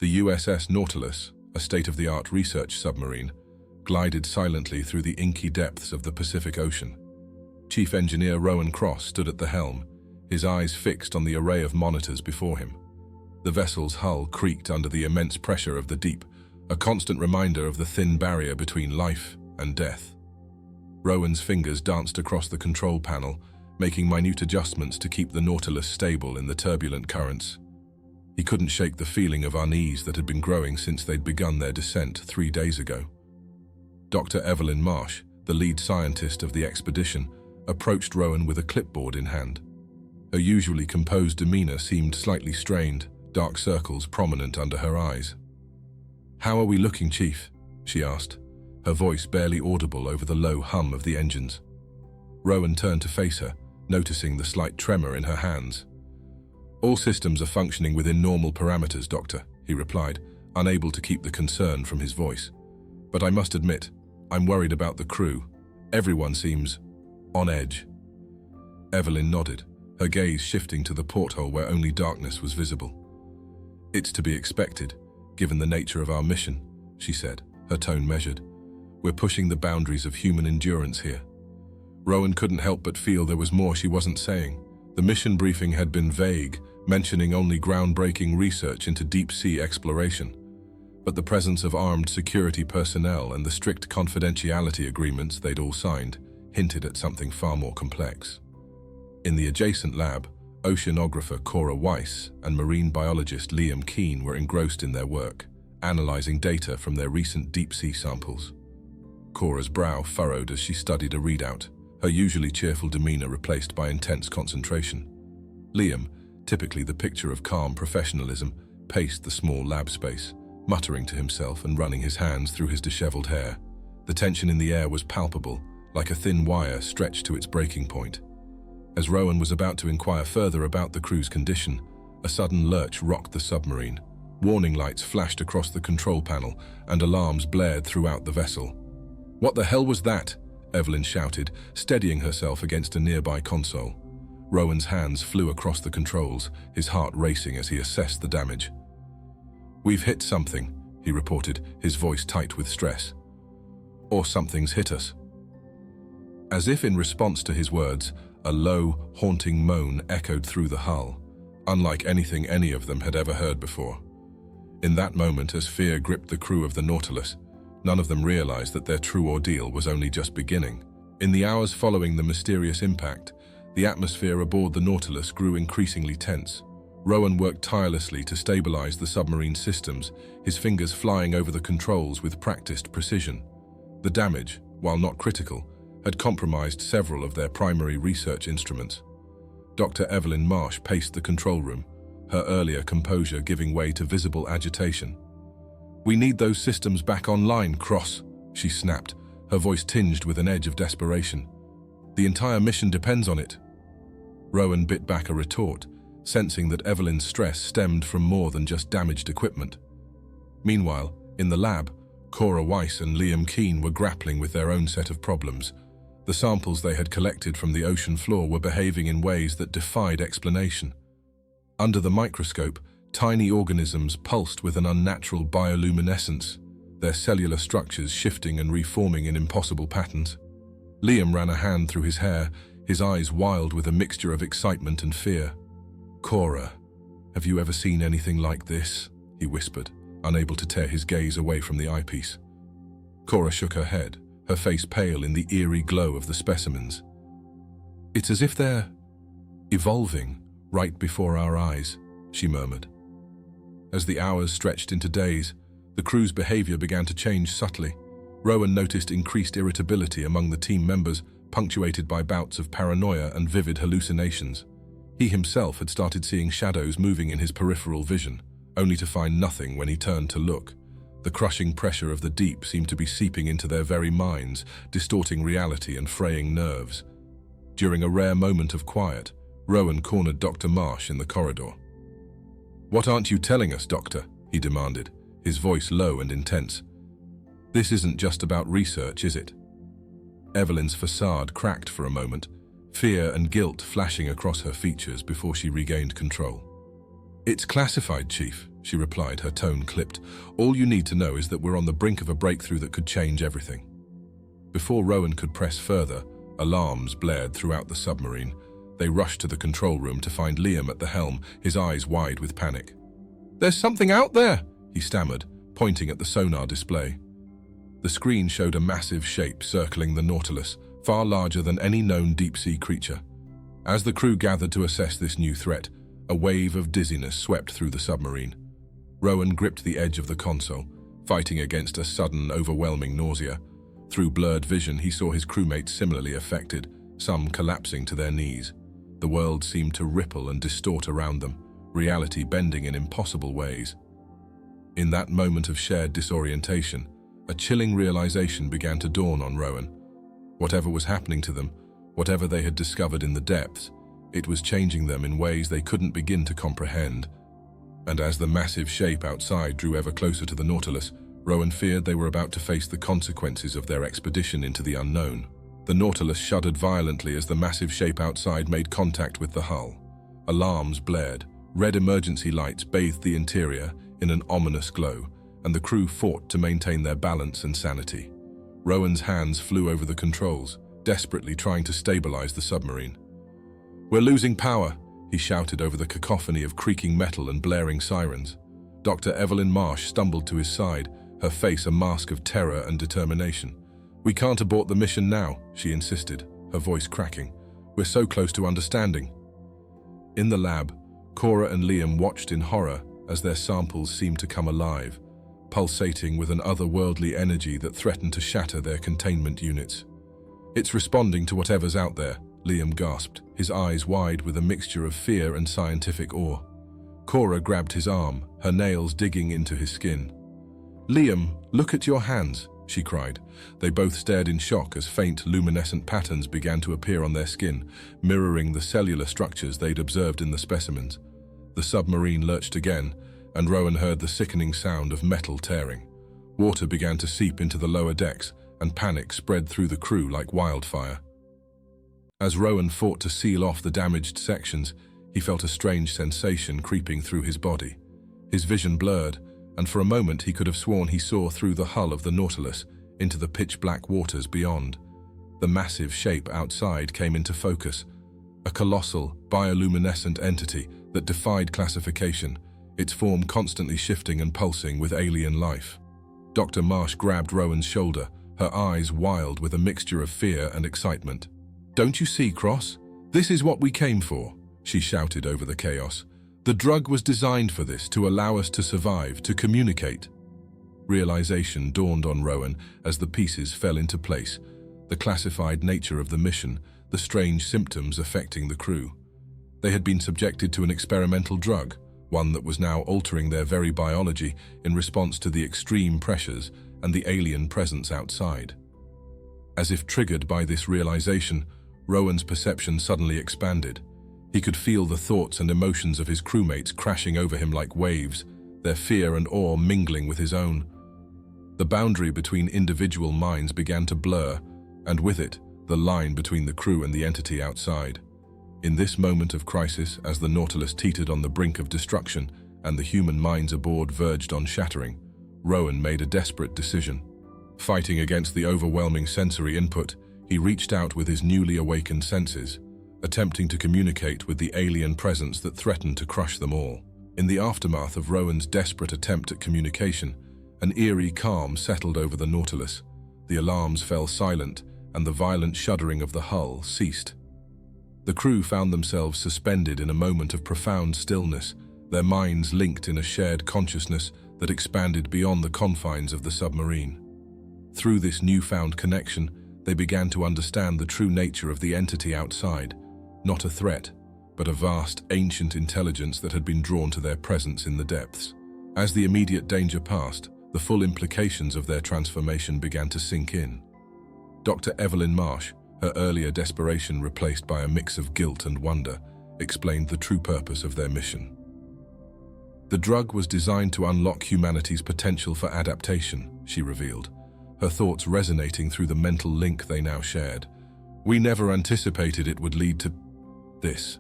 The USS Nautilus, a state-of-the-art research submarine, glided silently through the inky depths of the Pacific Ocean. Chief Engineer Rowan Cross stood at the helm, his eyes fixed on the array of monitors before him. The vessel's hull creaked under the immense pressure of the deep, a constant reminder of the thin barrier between life and death. Rowan's fingers danced across the control panel, making minute adjustments to keep the Nautilus stable in the turbulent currents. He couldn't shake the feeling of unease that had been growing since they'd begun their descent 3 days ago. Dr. Evelyn Marsh, the lead scientist of the expedition, approached Rowan with a clipboard in hand. Her usually composed demeanor seemed slightly strained, dark circles prominent under her eyes. "How are we looking, Chief?" she asked, her voice barely audible over the low hum of the engines. Rowan turned to face her, noticing the slight tremor in her hands. "All systems are functioning within normal parameters, Doctor," he replied, unable to keep the concern from his voice. "But I must admit, I'm worried about the crew. Everyone seems on edge." Evelyn nodded, her gaze shifting to the porthole where only darkness was visible. "It's to be expected, given the nature of our mission," she said, her tone measured. "We're pushing the boundaries of human endurance here." Rowan couldn't help but feel there was more she wasn't saying. The mission briefing had been vague, mentioning only groundbreaking research into deep-sea exploration. But the presence of armed security personnel and the strict confidentiality agreements they'd all signed hinted at something far more complex. In the adjacent lab, oceanographer Cora Weiss and marine biologist Liam Keane were engrossed in their work, analyzing data from their recent deep-sea samples. Cora's brow furrowed as she studied a readout, her usually cheerful demeanor replaced by intense concentration. Liam, typically the picture of calm professionalism, paced the small lab space, muttering to himself and running his hands through his disheveled hair. The tension in the air was palpable, like a thin wire stretched to its breaking point. As Rowan was about to inquire further about the crew's condition, a sudden lurch rocked the submarine. Warning lights flashed across the control panel, and alarms blared throughout the vessel. "What the hell was that?" Evelyn shouted, steadying herself against a nearby console. Rowan's hands flew across the controls, his heart racing as he assessed the damage. "We've hit something," he reported, his voice tight with stress. "Or something's hit us." As if in response to his words, a low, haunting moan echoed through the hull, unlike anything any of them had ever heard before. In that moment, as fear gripped the crew of the Nautilus, none of them realized that their true ordeal was only just beginning. In the hours following the mysterious impact, the atmosphere aboard the Nautilus grew increasingly tense. Rowan worked tirelessly to stabilize the submarine systems, his fingers flying over the controls with practiced precision. The damage, while not critical, had compromised several of their primary research instruments. Dr. Evelyn Marsh paced the control room, her earlier composure giving way to visible agitation. "We need those systems back online, Cross," she snapped, her voice tinged with an edge of desperation. "The entire mission depends on it." Rowan bit back a retort, sensing that Evelyn's stress stemmed from more than just damaged equipment. Meanwhile, in the lab, Cora Weiss and Liam Keane were grappling with their own set of problems. The samples they had collected from the ocean floor were behaving in ways that defied explanation. Under the microscope, tiny organisms pulsed with an unnatural bioluminescence, their cellular structures shifting and reforming in impossible patterns. Liam ran a hand through his hair, his eyes wild with a mixture of excitement and fear. "Cora, have you ever seen anything like this?" he whispered, unable to tear his gaze away from the eyepiece. Cora shook her head, her face pale in the eerie glow of the specimens. "It's as if they're evolving right before our eyes," she murmured. As the hours stretched into days, the crew's behavior began to change subtly. Rowan noticed increased irritability among the team members, punctuated by bouts of paranoia and vivid hallucinations. He himself had started seeing shadows moving in his peripheral vision, only to find nothing when he turned to look. The crushing pressure of the deep seemed to be seeping into their very minds, distorting reality and fraying nerves. During a rare moment of quiet, Rowan cornered Dr. Marsh in the corridor. "What aren't you telling us, Doctor?" he demanded, his voice low and intense. "This isn't just about research, is it?" Evelyn's facade cracked for a moment, fear and guilt flashing across her features before she regained control. "It's classified, Chief," she replied, her tone clipped. "All you need to know is that we're on the brink of a breakthrough that could change everything." Before Rowan could press further, alarms blared throughout the submarine. They rushed to the control room to find Liam at the helm, his eyes wide with panic. "There's something out there," he stammered, pointing at the sonar display. The screen showed a massive shape circling the Nautilus, far larger than any known deep-sea creature. As the crew gathered to assess this new threat, a wave of dizziness swept through the submarine. Rowan gripped the edge of the console, fighting against a sudden, overwhelming nausea. Through blurred vision, he saw his crewmates similarly affected, some collapsing to their knees. The world seemed to ripple and distort around them, reality bending in impossible ways. In that moment of shared disorientation, a chilling realization began to dawn on Rowan. Whatever was happening to them, whatever they had discovered in the depths, it was changing them in ways they couldn't begin to comprehend. And as the massive shape outside drew ever closer to the Nautilus, Rowan feared they were about to face the consequences of their expedition into the unknown. The Nautilus shuddered violently as the massive shape outside made contact with the hull. Alarms blared, red emergency lights bathed the interior in an ominous glow, and the crew fought to maintain their balance and sanity. Rowan's hands flew over the controls, desperately trying to stabilize the submarine. "We're losing power," he shouted over the cacophony of creaking metal and blaring sirens. Dr. Evelyn Marsh stumbled to his side, her face a mask of terror and determination. "We can't abort the mission now," she insisted, her voice cracking. "We're so close to understanding." In the lab, Cora and Liam watched in horror as their samples seemed to come alive, pulsating with an otherworldly energy that threatened to shatter their containment units. "It's responding to whatever's out there," Liam gasped, his eyes wide with a mixture of fear and scientific awe. Cora grabbed his arm, her nails digging into his skin. "Liam, look at your hands," she cried. They both stared in shock as faint, luminescent patterns began to appear on their skin, mirroring the cellular structures they'd observed in the specimens. The submarine lurched again, and Rowan heard the sickening sound of metal tearing. Water began to seep into the lower decks, and panic spread through the crew like wildfire. As Rowan fought to seal off the damaged sections, he felt a strange sensation creeping through his body. His vision blurred, and for a moment he could have sworn he saw through the hull of the Nautilus into the pitch-black waters beyond. The massive shape outside came into focus, a colossal, bioluminescent entity that defied classification, its form constantly shifting and pulsing with alien life. Dr. Marsh grabbed Rowan's shoulder, her eyes wild with a mixture of fear and excitement. "Don't you see, Cross? This is what we came for," she shouted over the chaos. "The drug was designed for this, to allow us to survive, to communicate." Realization dawned on Rowan as the pieces fell into place, the classified nature of the mission, the strange symptoms affecting the crew. They had been subjected to an experimental drug, one that was now altering their very biology in response to the extreme pressures and the alien presence outside. As if triggered by this realization, Rowan's perception suddenly expanded. He could feel the thoughts and emotions of his crewmates crashing over him like waves, their fear and awe mingling with his own. The boundary between individual minds began to blur, and with it, the line between the crew and the entity outside. In this moment of crisis, as the Nautilus teetered on the brink of destruction and the human minds aboard verged on shattering, Rowan made a desperate decision. Fighting against the overwhelming sensory input, he reached out with his newly awakened senses, attempting to communicate with the alien presence that threatened to crush them all. In the aftermath of Rowan's desperate attempt at communication, an eerie calm settled over the Nautilus. The alarms fell silent, and the violent shuddering of the hull ceased. The crew found themselves suspended in a moment of profound stillness, their minds linked in a shared consciousness that expanded beyond the confines of the submarine. Through this newfound connection, they began to understand the true nature of the entity outside, not a threat, but a vast, ancient intelligence that had been drawn to their presence in the depths. As the immediate danger passed, the full implications of their transformation began to sink in. Dr. Evelyn Marsh, her earlier desperation replaced by a mix of guilt and wonder, explained the true purpose of their mission. The drug was designed to unlock humanity's potential for adaptation, she revealed, her thoughts resonating through the mental link they now shared. "We never anticipated it would lead to this."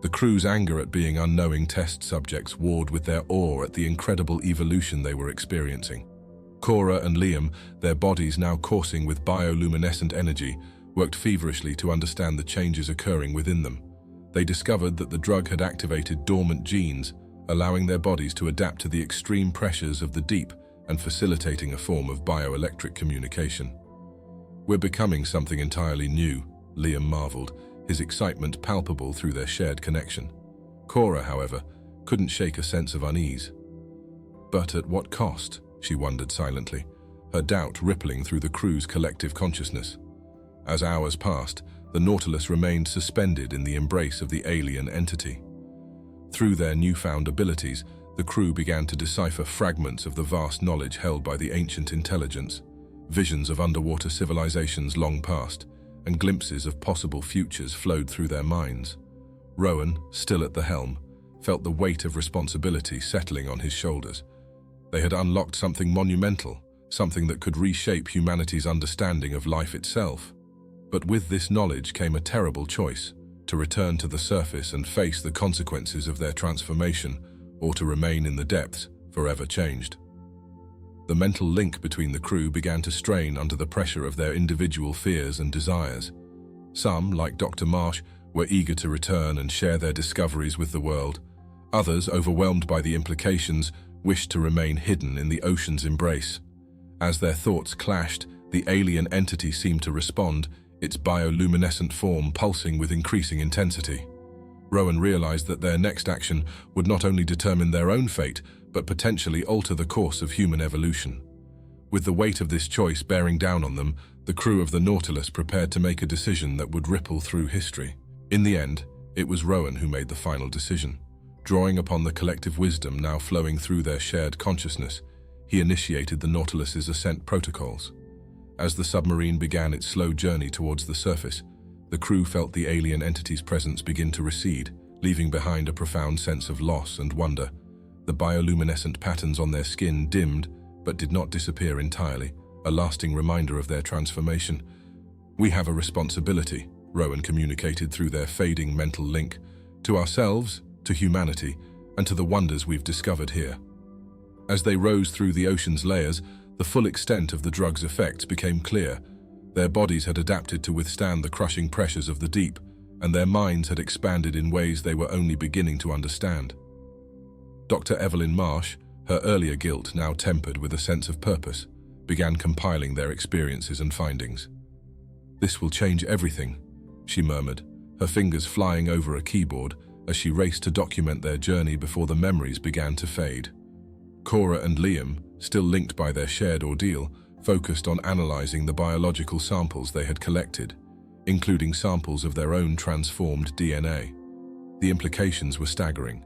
The crew's anger at being unknowing test subjects warred with their awe at the incredible evolution they were experiencing. Cora and Liam, their bodies now coursing with bioluminescent energy, worked feverishly to understand the changes occurring within them. They discovered that the drug had activated dormant genes, allowing their bodies to adapt to the extreme pressures of the deep and facilitating a form of bioelectric communication. "We're becoming something entirely new," Liam marveled, his excitement palpable through their shared connection. Cora, however, couldn't shake a sense of unease. But at what cost? She wondered silently, her doubt rippling through the crew's collective consciousness. As hours passed, the Nautilus remained suspended in the embrace of the alien entity. Through their newfound abilities, the crew began to decipher fragments of the vast knowledge held by the ancient intelligence, visions of underwater civilizations long past, and glimpses of possible futures flowed through their minds. Rowan, still at the helm, felt the weight of responsibility settling on his shoulders. They had unlocked something monumental, something that could reshape humanity's understanding of life itself. But with this knowledge came a terrible choice: to return to the surface and face the consequences of their transformation, or to remain in the depths, forever changed. The mental link between the crew began to strain under the pressure of their individual fears and desires. Some, like Dr. Marsh, were eager to return and share their discoveries with the world. Others, overwhelmed by the implications, wished to remain hidden in the ocean's embrace. As their thoughts clashed, the alien entity seemed to respond, its bioluminescent form pulsing with increasing intensity. Rowan realized that their next action would not only determine their own fate, but potentially alter the course of human evolution. With the weight of this choice bearing down on them, the crew of the Nautilus prepared to make a decision that would ripple through history. In the end, it was Rowan who made the final decision. Drawing upon the collective wisdom now flowing through their shared consciousness, he initiated the Nautilus's ascent protocols. As the submarine began its slow journey towards the surface, the crew felt the alien entity's presence begin to recede, leaving behind a profound sense of loss and wonder. The bioluminescent patterns on their skin dimmed, but did not disappear entirely, a lasting reminder of their transformation. "We have a responsibility," Rowan communicated through their fading mental link, "to ourselves, to humanity, and to the wonders we've discovered here." As they rose through the ocean's layers, the full extent of the drug's effects became clear. Their bodies had adapted to withstand the crushing pressures of the deep, and their minds had expanded in ways they were only beginning to understand. Dr. Evelyn Marsh, her earlier guilt now tempered with a sense of purpose, began compiling their experiences and findings. "This will change everything," she murmured, her fingers flying over a keyboard as she raced to document their journey before the memories began to fade. Cora and Liam, still linked by their shared ordeal, focused on analyzing the biological samples they had collected, including samples of their own transformed DNA. The implications were staggering.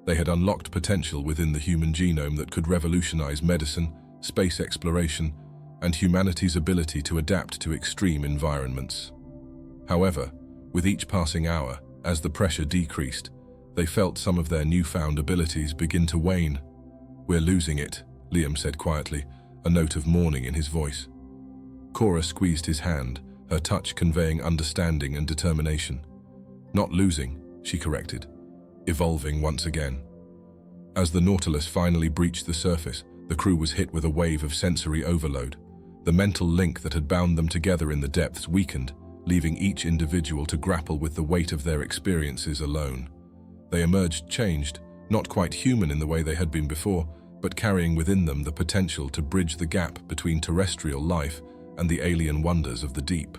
They had unlocked potential within the human genome that could revolutionize medicine, space exploration, and humanity's ability to adapt to extreme environments. However, with each passing hour, as the pressure decreased, they felt some of their newfound abilities begin to wane. "We're losing it," Liam said quietly, a note of mourning in his voice. Cora squeezed his hand, her touch conveying understanding and determination. "Not losing," she corrected, "evolving once again." As the Nautilus finally breached the surface, the crew was hit with a wave of sensory overload. The mental link that had bound them together in the depths weakened, leaving each individual to grapple with the weight of their experiences alone. They emerged changed, not quite human in the way they had been before, but carrying within them the potential to bridge the gap between terrestrial life and the alien wonders of the deep.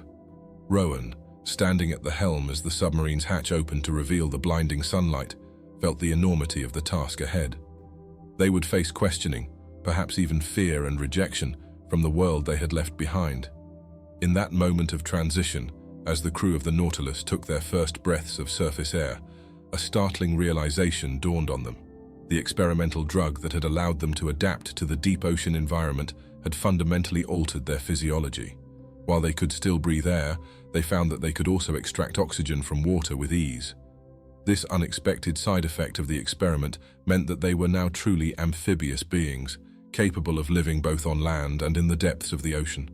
Rowan, standing at the helm as the submarine's hatch opened to reveal the blinding sunlight, felt the enormity of the task ahead. They would face questioning, perhaps even fear and rejection, from the world they had left behind. In that moment of transition, as the crew of the Nautilus took their first breaths of surface air, a startling realization dawned on them. The experimental drug that had allowed them to adapt to the deep ocean environment had fundamentally altered their physiology. While they could still breathe air, they found that they could also extract oxygen from water with ease. This unexpected side effect of the experiment meant that they were now truly amphibious beings, capable of living both on land and in the depths of the ocean.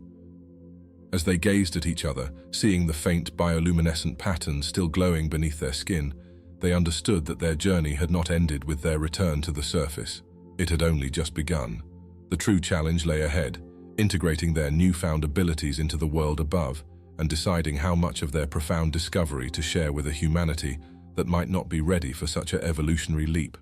As they gazed at each other, seeing the faint bioluminescent patterns still glowing beneath their skin, They understood that their journey had not ended with their return to the surface. It had only just begun. The true challenge lay ahead, integrating their newfound abilities into the world above and deciding how much of their profound discovery to share with a humanity that might not be ready for such an evolutionary leap.